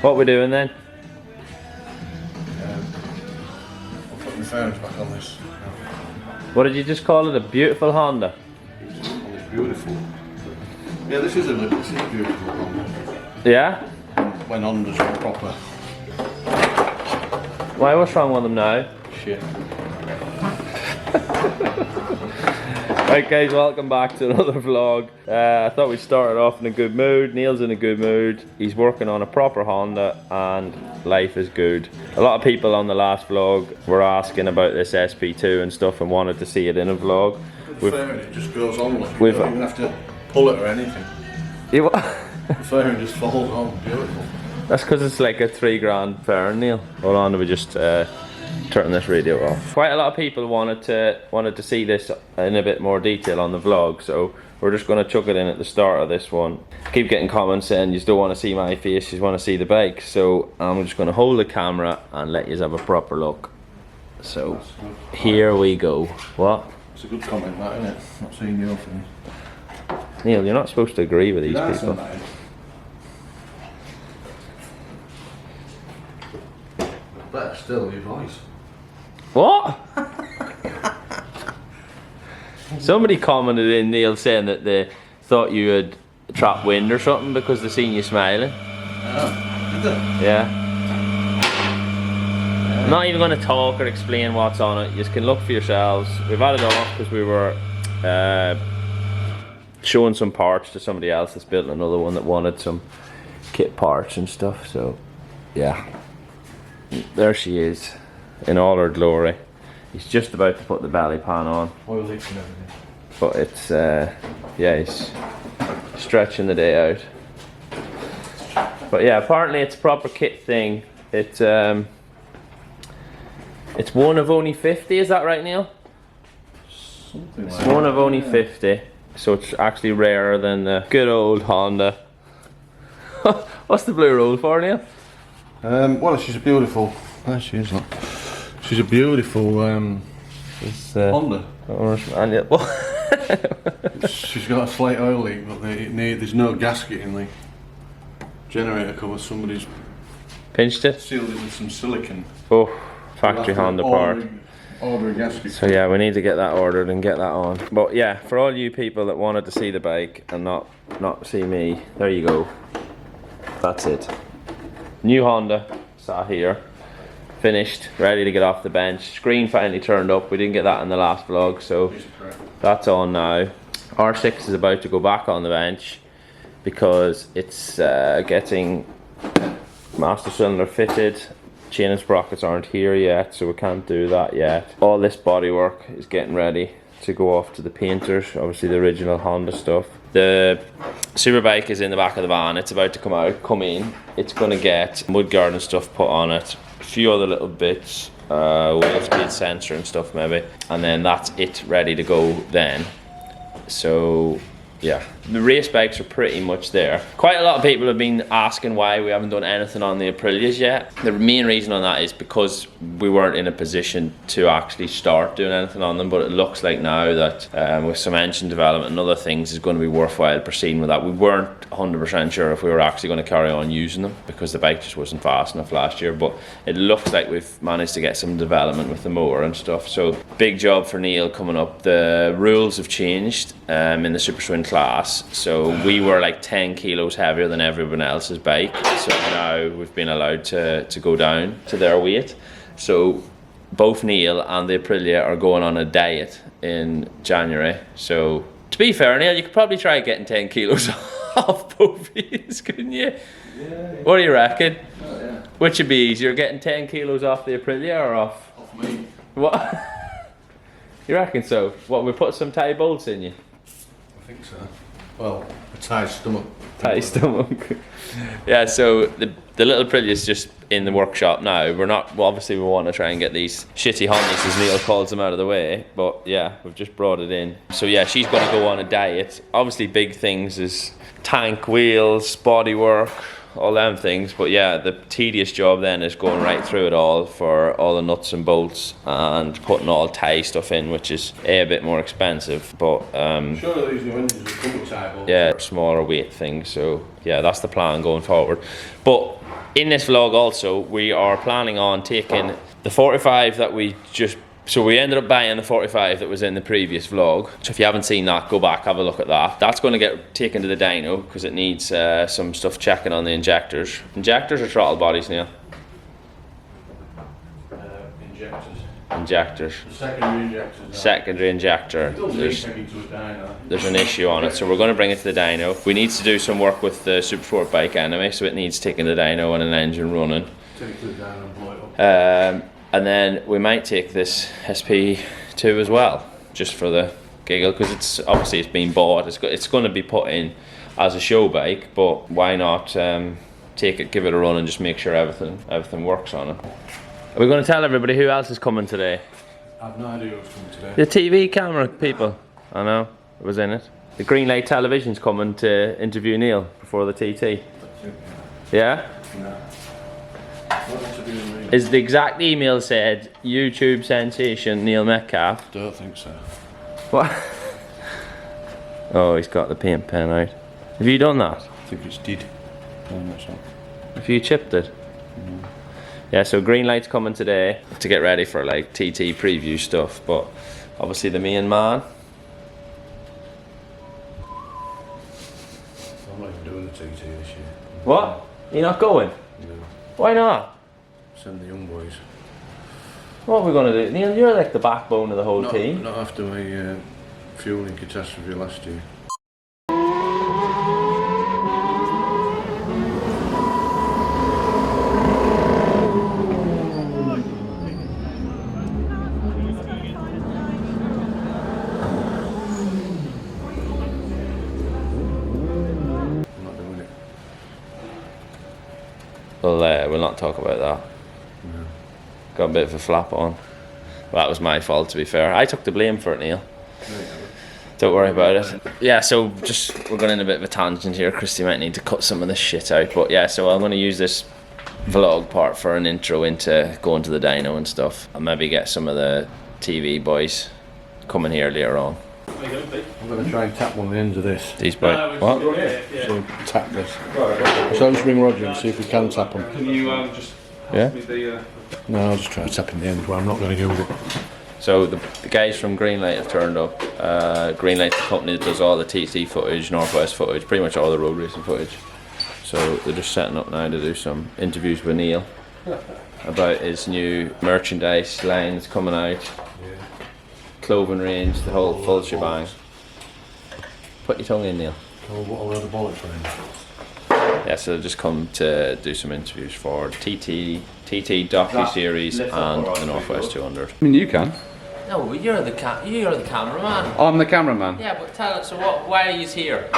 What we doing then? I'll put my fairings back on this. What did you just call it? A beautiful Honda? It's beautiful. Yeah, this is a beautiful Honda. Yeah? When Hondas were proper. Why, what's wrong with them now? Shit. Right guys, welcome back to another vlog. I thought we'd start off in a good mood. Neil's in a good mood. He's working on a proper Honda and life is good. A lot of people on the last vlog were asking about this SP2 and stuff and wanted to see it in a vlog. The fairing, it just goes on like you don't even have to pull it or anything. You what? The fairing just falls on, beautiful. That's because it's like a £3 fairing, Neil. Hold on, we just turn this radio off. Quite a lot of people wanted to see this in a bit more detail on the vlog, so we're just going to chuck it in at the start of this one. Keep getting comments saying you don't want to see my face, you want to see the bike, so I'm just going to hold the camera and let you have a proper look. So here we go. What? It's a good comment, that, isn't it? Not seeing your thing. Neil, you're not supposed to agree with these people. Better still, your voice. What? Somebody commented in, Neil, saying that they thought you had trapped wind or something because they seen you smiling. Oh, did they? Yeah. I'm not even going to talk or explain what's on it. You just can look for yourselves. We've had it off because we were showing some parts to somebody else that's built another one that wanted some kit parts and stuff. So, yeah. There she is, in all her glory. He's just about to put the belly pan on. Oil leaks and everything. But it's, yeah, he's stretching the day out. But yeah, apparently it's a proper kit thing. It's one of only 50, is that right, Neil? Something like It's one of only 50, so it's actually rarer than the good old Honda. What's the blue roll for, Neil? Well, she's a beautiful. There she is. Look. She's a beautiful Honda. She's got a slight oil leak, but there's no gasket in the generator cover. Somebody's Pinched it? sealed it with some silicone. Oh, factory Honda part. Order a gasket. So yeah, we need to get that ordered and get that on. But yeah, for all you people that wanted to see the bike and not see me, there you go. That's it. New Honda, sat here, finished, ready to get off the bench. Screen finally turned up. We didn't get that in the last vlog, so that's on now. R6 is about to go back on the bench because it's getting master cylinder fitted. Chain and sprockets aren't here yet, so we can't do that yet. All this bodywork is getting ready to go off to the painters, obviously the original Honda stuff. The Superbike is in the back of the van. It's about to come in. It's going to get mudguard and stuff put on it, a few other little bits, wheel speed sensor and stuff maybe, and then that's it, ready to go then. So yeah, the race bikes are pretty much there. Quite a lot of people have been asking why we haven't done anything on the Aprilias yet. The main reason on that is because we weren't in a position to actually start doing anything on them, but it looks like now that with some engine development and other things, it's going to be worthwhile proceeding with that. We weren't 100% sure if we were actually going to carry on using them because the bike just wasn't fast enough last year, but it looks like we've managed to get some development with the motor and stuff. So big job for Neil coming up. The rules have changed in the Super Swing class, so we were like 10 kilos heavier than everyone else's bike, so now we've been allowed to go down to their weight. So both Neil and the Aprilia are going on a diet in January. So to be fair, Neil, you could probably try getting 10 kilos off both of these, couldn't you? Yeah. What do you reckon? Oh, yeah. Which would be easier, getting 10 kilos off the Aprilia or off? Off me. What? You reckon so? What, we put some tight bolts in you? I think so. Well, a tight stomach. Tight stomach. Yeah, so the little Aprilia's just in the workshop now. We're not, well, obviously we want to try and get these shitty Hondas, as Neil calls them, out of the way, but yeah, we've just brought it in. So yeah, she's going to go on a diet. Obviously big things is tank, wheels, bodywork, all them things. But yeah, the tedious job then is going right through it all for all the nuts and bolts and putting all tie stuff in, which is a bit more expensive, but Sure, these new engines will come with tie bolts. yeah, smaller weight things. So yeah, that's the plan going forward. But in this vlog also, we are planning on taking the 45 that we just, so we ended up buying the 45 that was in the previous vlog. So if you haven't seen that, go back, have a look at that. That's going to get taken to the dyno because it needs some stuff checking on the injectors. Injectors or throttle bodies, Neil? Injectors. Injectors. The secondary injectors. Secondary injector. There's an issue on it, so we're going to bring it to the dyno. We need to do some work with the supersport bike anyway, so it needs taking the dyno and an engine running. Take it to the dyno and blow it up. And then we might take this SP2 as well, just for the giggle, because it's obviously it's been bought. It's going to be put in as a show bike, but why not take it, give it a run, and just make sure everything works on it. Are we going to tell everybody who else is coming today? I have no idea who's coming today. The TV camera people. I know, it was in it. The Greenlight Television's coming to interview Neil before the TT. Yeah? No. Is the exact email said YouTube sensation Neil Metcalf? Don't think so. What? Oh, he's got the paint pen out. Have you done that? I think it's did. No, that's not. Have you chipped it? No. Yeah, so Greenlight's coming today to get ready for like TT preview stuff, but obviously the main man. I'm not even doing the TT this year. What? You're not going? No. Why not? Send the young boys. What are we going to do? Neil, you're like the backbone of the whole Not, team. not after my fueling catastrophe last year. I'm not doing it. Well, we'll not talk about that. No. Got a bit of a flap on. Well, that was my fault, to be fair. I took the blame for it, Neil. Don't worry about it. Yeah, so we're going in a bit of a tangent here. Christy might need to cut some of this shit out. But yeah, so I'm going to use this vlog part for an intro into going to the dyno and stuff. I'll maybe get some of the TV boys coming here later on. I'm going to try and tap one of the ends of this. These boys. What? So tap this. So I'll just ring Roger and see if we can tap them. Can you just Yeah? pass me the... No, I'll just try tapping the end where I'm not going to go with it. So the guys from Greenlight have turned up. Greenlight's the company that does all the TT footage, Northwest footage, pretty much all the road racing footage. So they're just setting up now to do some interviews with Neil about his new merchandise lines coming out, clothing range, the whole full shebang. Put your tongue in, Neil. Oh, what a load of bollocks for him. Yeah, so they've just come to do some interviews for TT docu-series and the Northwest 200. I mean, you can. No, you're the cameraman. I'm the cameraman. Yeah, but tell us, so why are you here?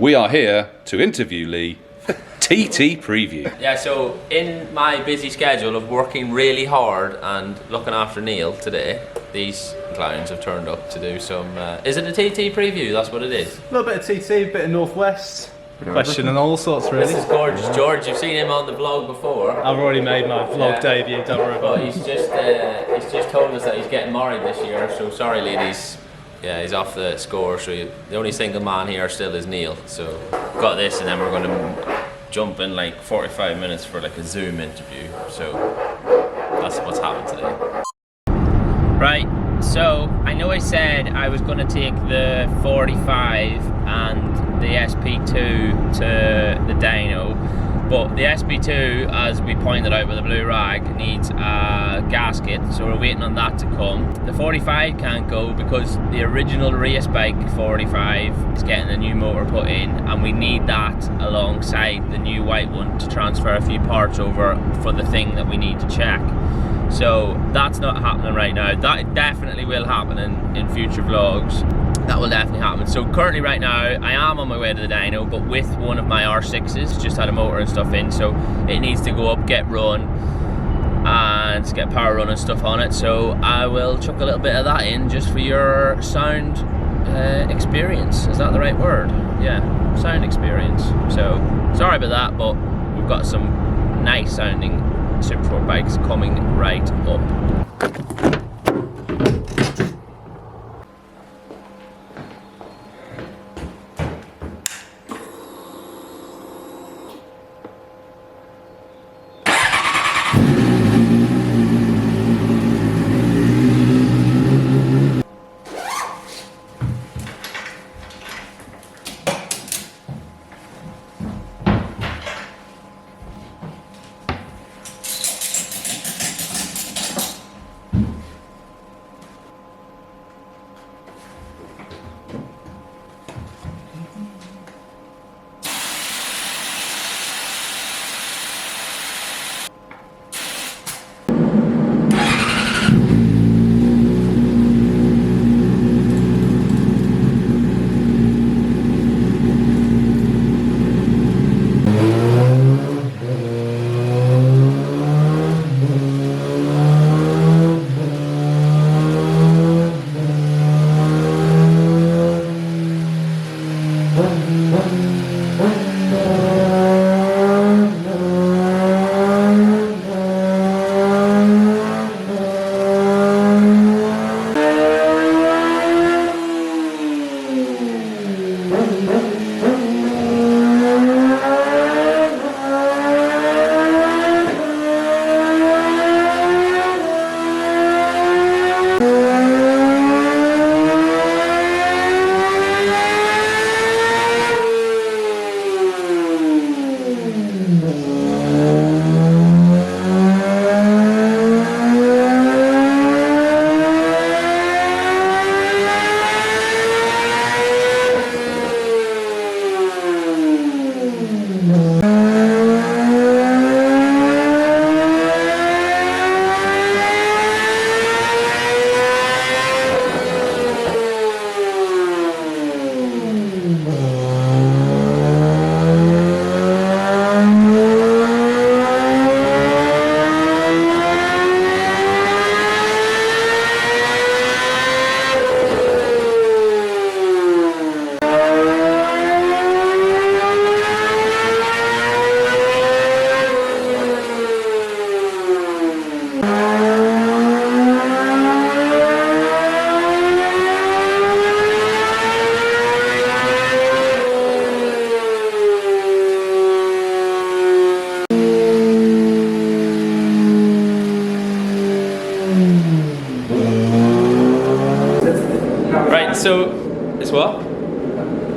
We are here to interview Lee for TT Preview. Yeah, so in my busy schedule of working really hard and looking after Neil today, these clowns have turned up to do some... is it a TT preview? That's what it is. A little bit of TT, a bit of Northwest. Question and all sorts, really. This is gorgeous. George, you've seen him on the vlog before. I've already made my vlog Yeah. debut, don't worry about But it. he's just told us that he's getting married this year, so sorry ladies. Yeah, he's off the score, so the only single man here still is Neil. So got this, and then we're going to jump in like 45 minutes for like a Zoom interview. So that's what's happened today. Right, so I know I said I was going to take the 45 and the SP2 to the dyno, but the SP2, as we pointed out with the blue rag, needs a gasket, so we're waiting on that to come. The 45 can't go because the original race bike 45 is getting a new motor put in, and we need that alongside the new white one to transfer a few parts over for the thing that we need to check. So that's not happening right now. That definitely will happen in future vlogs. That will definitely happen. So currently right now I am on my way to the dyno, but with one of my R6s, just had a motor and stuff in, so it needs to go up, get run and get power run and stuff on it. So I will chuck a little bit of that in just for your sound experience. Is that the right word? Yeah. sound experience. So sorry about that, but we've got some nice sounding supersport bikes coming right up. Right, so it's what?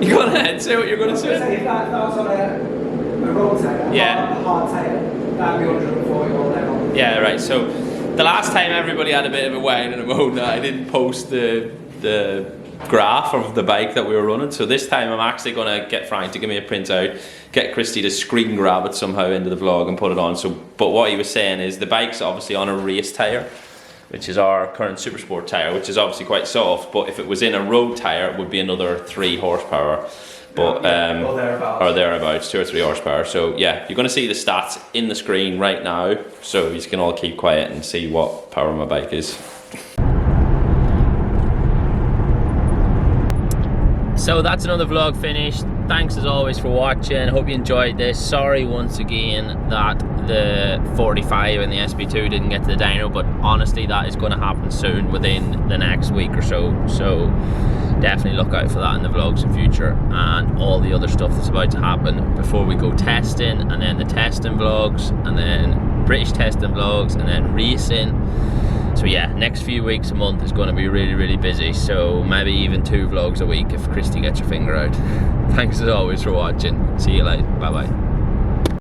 You go ahead, say what you're going to say. If that was on a road tyre, Yeah. a hard tyre, that'd be 140 all day long. Yeah, right. So the last time everybody had a bit of a whine and a moan that I didn't post the graph of the bike that we were running. So this time I'm actually going to get Frank to give me a printout, get Christy to screen grab it somehow into the vlog and put it on. So, but what he was saying is the bike's obviously on a race tyre, which is our current supersport tyre, which is obviously quite soft, but if it was in a road tyre it would be another 3 horsepower. But or thereabouts, 2 or 3 horsepower. So yeah, you're going to see the stats in the screen right now, so you can all keep quiet and see what power my bike is. So that's another vlog finished. Thanks as always for watching. Hope you enjoyed this. Sorry once again that the 45 and the SB2 didn't get to the dyno, but honestly that is going to happen soon, within the next week or so. So definitely look out for that in the vlogs in future, and all the other stuff that's about to happen before we go testing, and then the testing vlogs, and then British testing vlogs, and then racing. So yeah, next few weeks, a month is going to be really busy, so maybe even 2 vlogs a week if Christy gets her finger out. Thanks as always for watching. See you later. Bye bye.